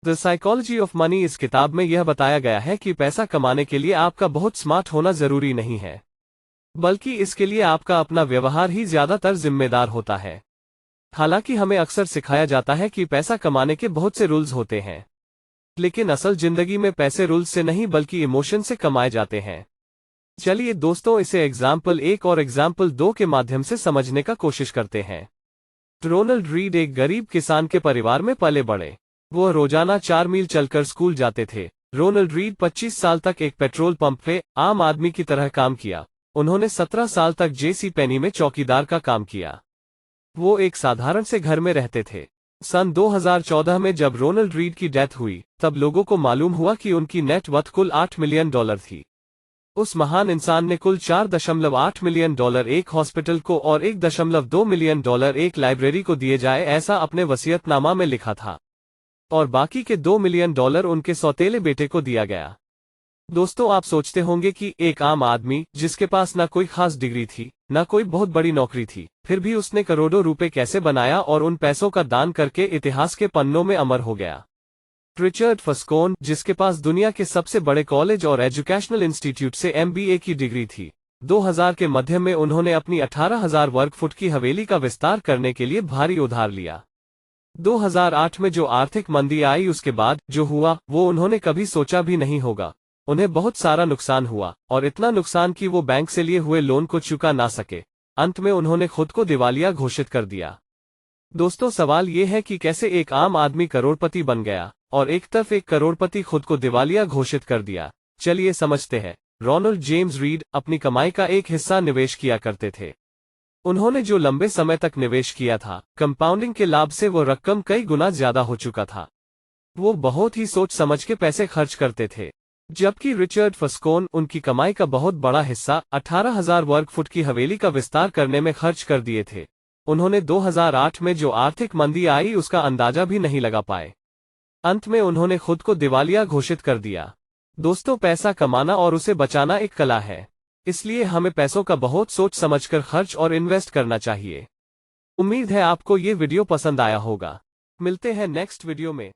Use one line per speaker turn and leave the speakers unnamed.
The psychology of money इस किताब में यह बताया गया है कि पैसा कमाने के लिए आपका बहुत स्मार्ट होना जरूरी नहीं है, बल्कि इसके लिए आपका अपना व्यवहार ही ज्यादातर जिम्मेदार होता है। हालांकि हमें अक्सर सिखाया जाता है कि पैसा कमाने के बहुत से रूल्स होते हैं, लेकिन असल जिंदगी में पैसे रूल्स से नहीं बल्कि इमोशन से कमाए जाते हैं। चलिए दोस्तों, इसे एग्जाम्पल 1 और एग्जाम्पल 2 के माध्यम से समझने का कोशिश करते हैं। रोनाल्ड रीड एक गरीब किसान के परिवार में पले बड़े। वो रोजाना 4 मील चलकर स्कूल जाते थे। रोनाल्ड रीड 25 साल तक एक पेट्रोल पंप पे आम आदमी की तरह काम किया। उन्होंने 17 साल तक जेसी पेनी में चौकीदार का काम किया। वो एक साधारण से घर में रहते थे। सन 2014 में जब रोनाल्ड रीड की डेथ हुई, तब लोगों को मालूम हुआ कि उनकी नेट वर्थ कुल $8 मिलियन थी। उस महान इंसान ने कुल $4.8 मिलियन एक हॉस्पिटल को और $1.2 मिलियन एक लाइब्रेरी को दिए जाए, ऐसा अपने वसीयतनामा में लिखा था, और बाकी के $2 मिलियन उनके सौतेले बेटे को दिया गया। दोस्तों, आप सोचते होंगे कि एक आम आदमी जिसके पास ना कोई खास डिग्री थी, ना कोई बहुत बड़ी नौकरी थी, फिर भी उसने करोड़ों रुपए कैसे बनाया और उन पैसों का दान करके इतिहास के पन्नों में अमर हो गया। रिचर्ड फस्कोन, जिसके पास दुनिया के सबसे बड़े कॉलेज और एजुकेशनल इंस्टीट्यूट से MBA की डिग्री थी, 2000 के मध्य में उन्होंने अपनी 18,000 वर्ग फुट की हवेली का विस्तार करने के लिए भारी उधार लिया। 2008 में जो आर्थिक मंदी आई, उसके बाद जो हुआ वो उन्होंने कभी सोचा भी नहीं होगा। उन्हें बहुत सारा नुकसान हुआ, और इतना नुकसान कि वो बैंक से लिए हुए लोन को चुका ना सके। अंत में उन्होंने खुद को दिवालिया घोषित कर दिया। दोस्तों, सवाल ये है कि कैसे एक आम आदमी करोड़पति बन गया और एक तरफ एक करोड़पति खुद को दिवालिया घोषित कर दिया। चलिए समझते हैं। रोनाल्ड जेम्स रीड अपनी कमाई का एक हिस्सा निवेश किया करते थे। उन्होंने जो लंबे समय तक निवेश किया था, कंपाउंडिंग के लाभ से वो रकम कई गुना ज्यादा हो चुका था। वो बहुत ही सोच समझ के पैसे खर्च करते थे। जबकि रिचर्ड फस्कोन उनकी कमाई का बहुत बड़ा हिस्सा 18,000 वर्ग फुट की हवेली का विस्तार करने में खर्च कर दिए थे। उन्होंने 2008 में जो आर्थिक मंदी आई उसका अंदाजा भी नहीं लगा पाए। अंत में उन्होंने खुद को दिवालिया घोषित कर दिया। दोस्तों, पैसा कमाना और उसे बचाना एक कला है, इसलिए हमें पैसों का बहुत सोच समझकर खर्च और इन्वेस्ट करना चाहिए। उम्मीद है आपको ये वीडियो पसंद आया होगा। मिलते हैं नेक्स्ट वीडियो में।